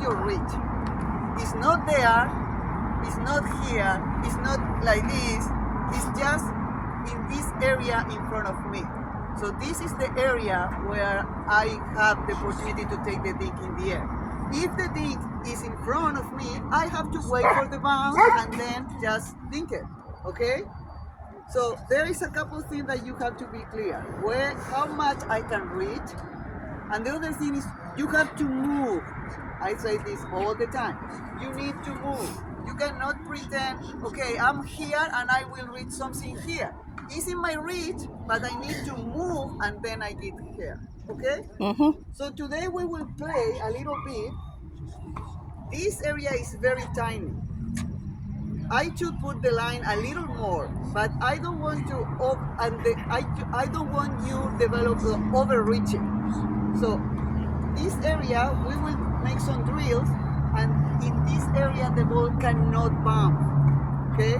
your reach. It's not there, it's not here, it's not like this, it's just in this area in front of me. So this is the area where I have the opportunity to take the dink in the air. If the dink is in front of me, I have to wait for the bounce and then just dink it, okay? So there is a couple of things that you have to be clear. How much I can reach, and the other thing is you have to move. I say this all the time. You need to move. You cannot pretend, okay, I'm here and I will reach something here. It's in my reach, but I need to move and then I get here, okay? Mm-hmm. So today we will play a little bit. This area is very tiny. I should put the line a little more, but I don't want to, I don't want you develop overreaching. So this area, we will make some drills, and in this area the ball cannot bounce, okay?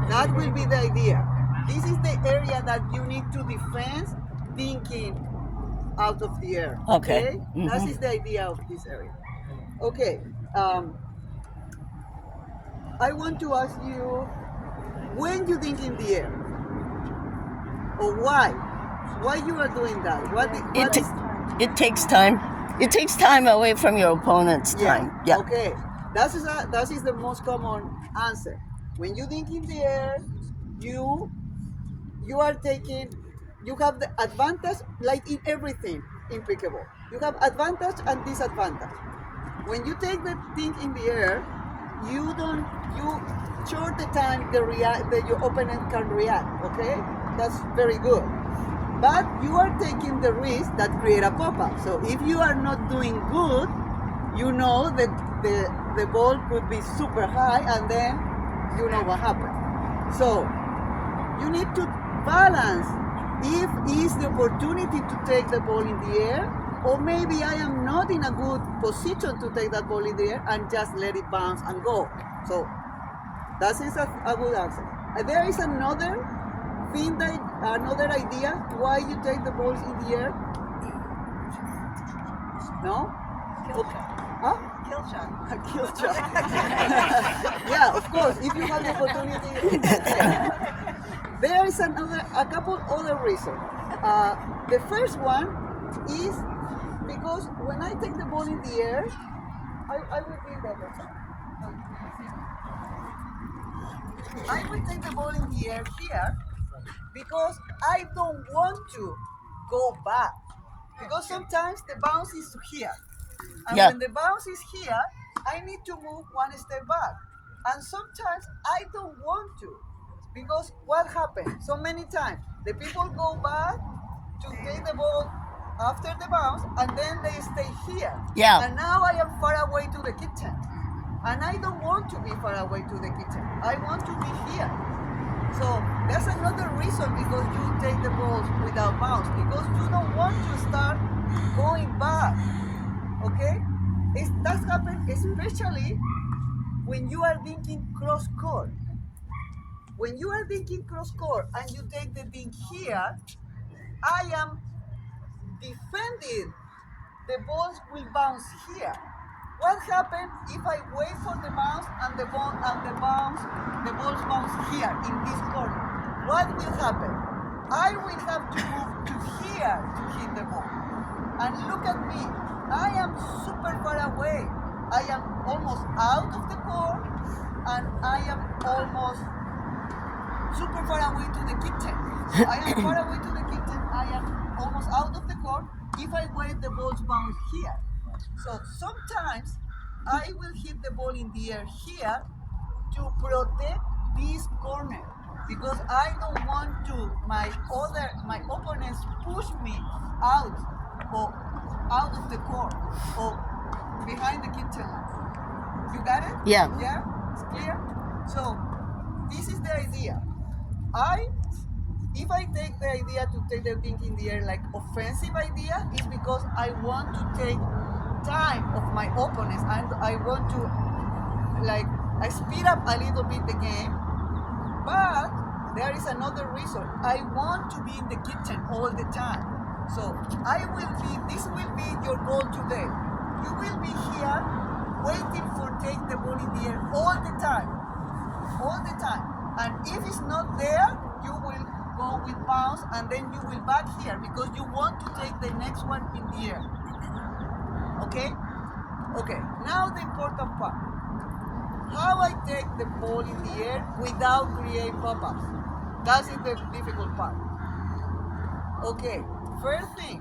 That will be the idea. This is the area that you need to defend thinking out of the air, okay? Mm-hmm. That is the idea of this area. Okay, I want to ask you, when you think in the air, or why you are doing that? It takes time. It takes time away from your opponent's time. Yeah. Okay, that is the most common answer. When you think in the air, you are taking, you have the advantage, like in everything impeccable. You have advantage and disadvantage. When you take the thing in the air, you short the time that your opponent can react, okay? That's very good. But you are taking the risk that create a pop-up. So if you are not doing good, you know that the ball could be super high and then you know what happened. So you need to balance if is the opportunity to take the ball in the air, or maybe I am not in a good position to take that ball in the air and just let it bounce and go. So that is a good answer. There is another idea why you take the balls in the air? No? Kill shot. Huh? Kill shot. A kill shot. Yeah, of course, if you have the opportunity. There is a couple other reasons. The first one is because when I take the ball in the air, I will be better. I will take the ball in the air here because I don't want to go back. Because sometimes the bounce is here. And when the bounce is here, I need to move one step back. And sometimes I don't want to. Because what happens? So many times, the people go back to take the ball after the bounce, and then they stay here. Yeah. And now I am far away to the kitchen. And I don't want to be far away to the kitchen. I want to be here. So that's another reason because you take the balls without bounce, because you don't want to start going back. Okay? That happens especially when you are thinking cross court. When you are thinking cross court and you take the dink here, I am defending. The balls will bounce here. What happens if I wait for the bounce and the balls bounce here in this corner? What will happen? I will have to move to here to hit the ball. And look at me. I am super far away. I am almost out of the court and I am almost super far away to the kitchen. So I am far away to the kitchen. I am almost out of the court. If I wait, the balls bounce here. So sometimes I will hit the ball in the air here to protect this corner because I don't want to my opponents push me out of the court or behind the kitchen line. You got it? Yeah. Yeah? It's clear? So this is the idea. If I take the idea to take the thing in the air like offensive idea, it's because I want to take time of my opponents and I want to I speed up a little bit the game. But there is another reason. I want to be in the kitchen all the time. So this will be your goal today. You will be here take the ball in the air all the time. All the time. And if it's not there, you will go with bounce and then you will back here because you want to take the next one in the air. Okay? Okay, now the important part. How I take the ball in the air without creating pop-ups. That is the difficult part. Okay, first thing,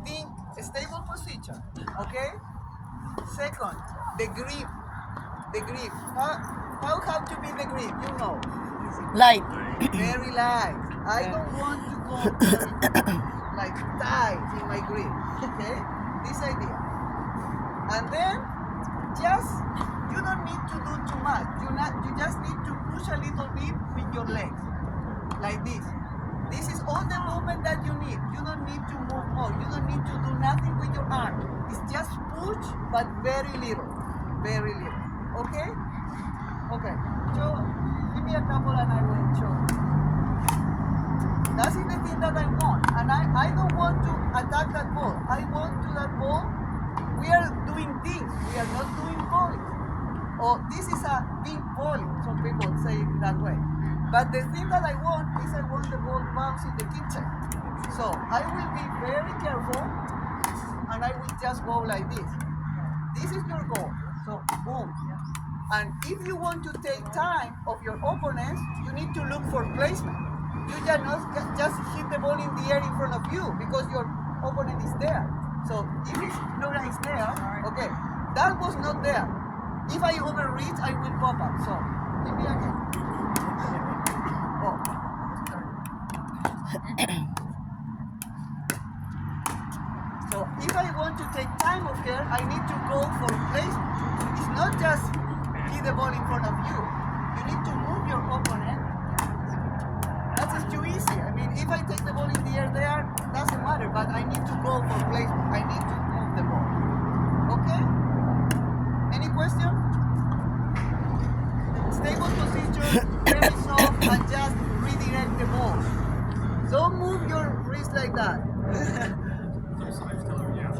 think stable position. Okay? Second, the grip. The grip. How have to be the grip? You know. Light. Very light. I don't want to go very, like tight in my grip. Okay? This idea. And then just you don't need to do too much. You just need to push a little bit with your legs. Like this. This is all the movement that you need. You don't need to move more. You don't need to do nothing with your arm. It's just push, but very little. Very little. Okay? Okay. So, give me a couple and I will show you. That's the thing that I want. And I don't want to attack that ball. I want to that ball. We are doing things. We are not doing bowling. Oh, this is a big bowling. Some people say it that way. But the thing that I want is I want the ball bounce in the kitchen. So I will be very careful and I will just go like this. This is your goal. So boom. And if you want to take time of your opponents, you need to look for placement. You cannot just hit the ball in the air in front of you because your opponent is there. So if it's not there, okay, that was not there. If I overreach, I will pop up. So give me again. Oh. So if I want to take time of here, I need to go for placement. It's not just hit the ball in front of you. You need to move your opponent. That is too easy. I mean, if I take the ball in the air there, doesn't matter, but I need to go for placement. I need to move the ball. Okay? Any question? Stable position, very soft, and just redirect the ball. Don't move your wrist like that.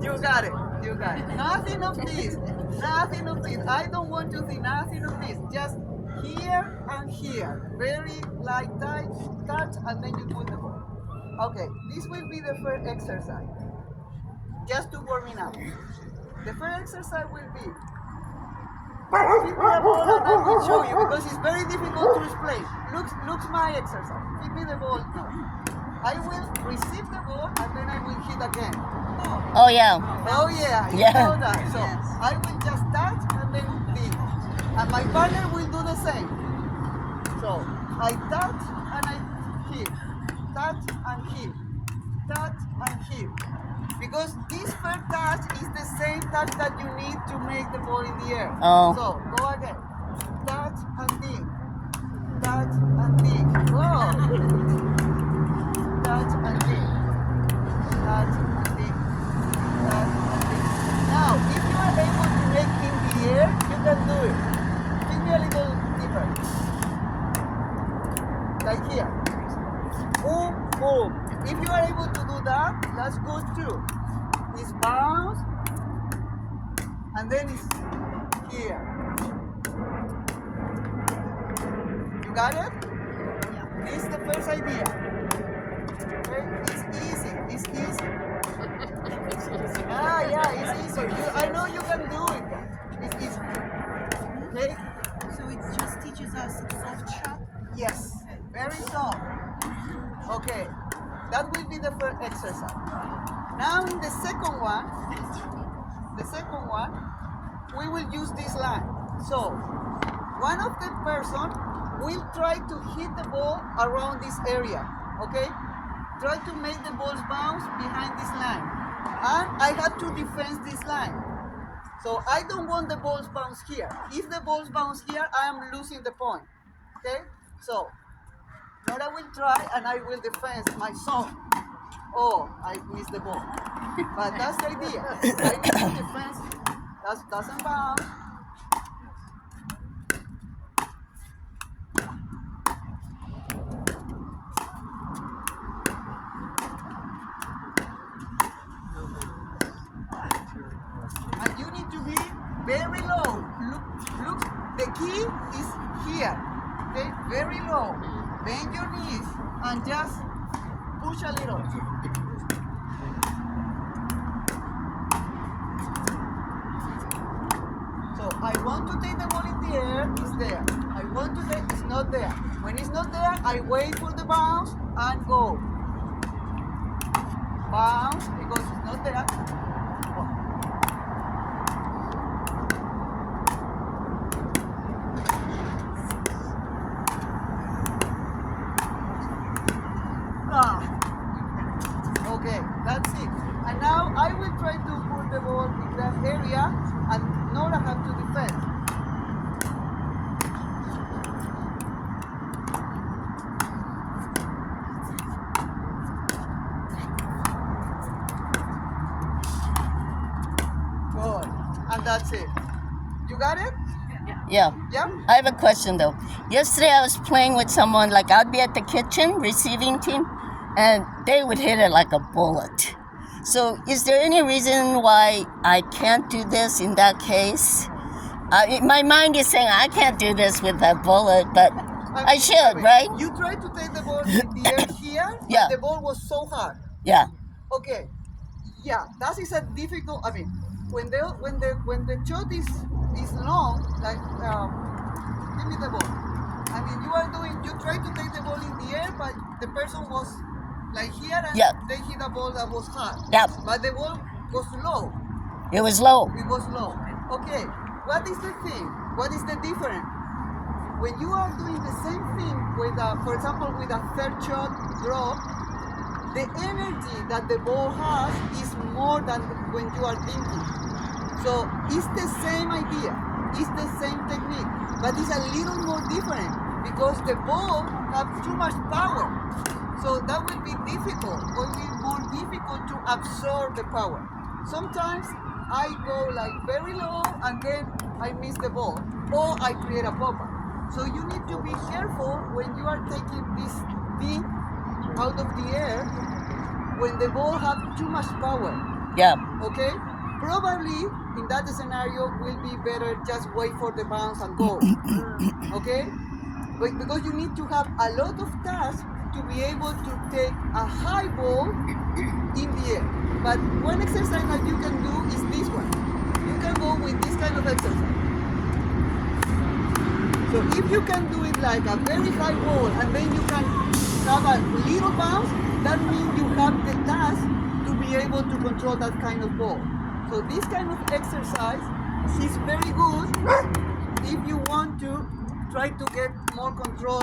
You got it. You got it. Nothing of this. Nothing of this. I don't want to see nothing of this. Just here and here. Very light touch, and then you put the ball. Okay, this will be the first exercise. Just to warming up. The first exercise will be give me a ball and I will show you because it's very difficult to explain. Looks my exercise. Give me the ball now. I will receive the ball and then I will hit again. Oh yeah. Oh yeah, you Yeah. know that. So I will just touch and then hit. And my partner will do the same. So I touch and I hit. Touch and hit. Touch and hit. Because this first touch is the same touch that you need to make the ball in the air. Oh. So go again. Touch and ding. Touch and ding. Whoa. Touch and ding. Touch and ding. Touch and ding. Now, if you are able to make in the air, you can do it. Give me a little deeper. Like here. Boom, boom. If you are able to do that, that's good too. It's bounce, and then it's here. You got it? Yeah. This is the first idea. Okay? It's easy. It's easy. Yeah, it's easy. I know you can do it. It's easy. Okay? So it just teaches us soft shot? Yes. Very soft. Okay. That will be the first exercise. Now in the second one, we will use this line. So, one of the person will try to hit the ball around this area, okay? Try to make the balls bounce behind this line. And I have to defend this line. So I don't want the balls bounce here. If the balls bounce here, I am losing the point, okay? So, now I will try and I will defend my zone. Oh, I missed the ball. But that's the idea. I need to defend. That doesn't bounce. And you need to be very low. Look key is here, okay? Very low. Bend your knees and just push a little. So I want to take the ball in the air, it's there. I want to take, it's not there. When it's not there, I wait for the bounce and go. Bounce, because it's not there. Okay, that's it. And now I will try to put the ball in that area and Nora have to defend. Good. And that's it. You got it? Yeah. Yeah? I have a question though. Yesterday I was playing with someone, like I'd be at the kitchen receiving team, and they would hit it like a bullet. So is there any reason why I can't do this in that case? My mind is saying I can't do this with that bullet, but I should, right? You tried to take the ball in the air here, Yeah. but the ball was so hard. Yeah. Okay. Yeah, that is a difficult. I mean, when the shot is long, like give me the ball. I mean, you try to take the ball in the air, but the person was like here, and Yeah. they hit a ball that was hard. Yeah. But the ball was low. It was low. It was low. Okay. What is the thing? What is the difference? When you are doing the same thing with, for example, with a third shot drop, the energy that the ball has is more than when you are dinking. So it's the same idea, it's the same technique, but it's a little more different because the ball has too much power. So that will be difficult, will be more difficult to absorb the power. Sometimes I go like very low and then I miss the ball, or I create a pop-up. So you need to be careful when you are taking this thing out of the air when the ball has too much power. Yeah. Okay? Probably in that scenario will be better just wait for the bounce and go. Okay? But because you need to have a lot of tasks to be able to take a high ball in the air. But one exercise that you can do is this one. You can go with this kind of exercise. So if you can do it like a very high ball and then you can have a little bounce, that means you have the task to be able to control that kind of ball. So this kind of exercise is very good if you want to try to get more control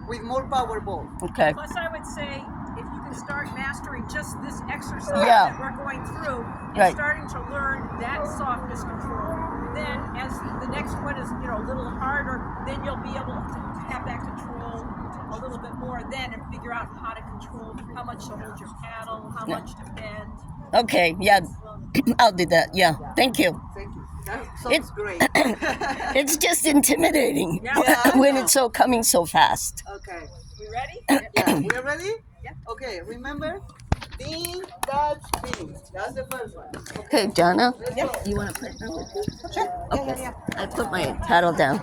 with more power ball. Okay. Plus, I would say if you can start mastering just this exercise Yeah. that we're going through and Right. starting to learn that softness control, then as the next one is a little harder, then you'll be able to have that control a little bit more then and figure out how to control how much to hold your paddle, how much to bend. Okay. Yeah. I'll do that. Yeah. Thank you. Thank you. That sounds great. It's just intimidating Yeah. I when know. it's so coming so fast. Okay. We ready? Yeah, we are ready? Yeah. Okay, remember? Ding, dodge, ping. That's the first one. Okay, Jana. Let's go. You want to put it down? Sure. Okay. I put my paddle down.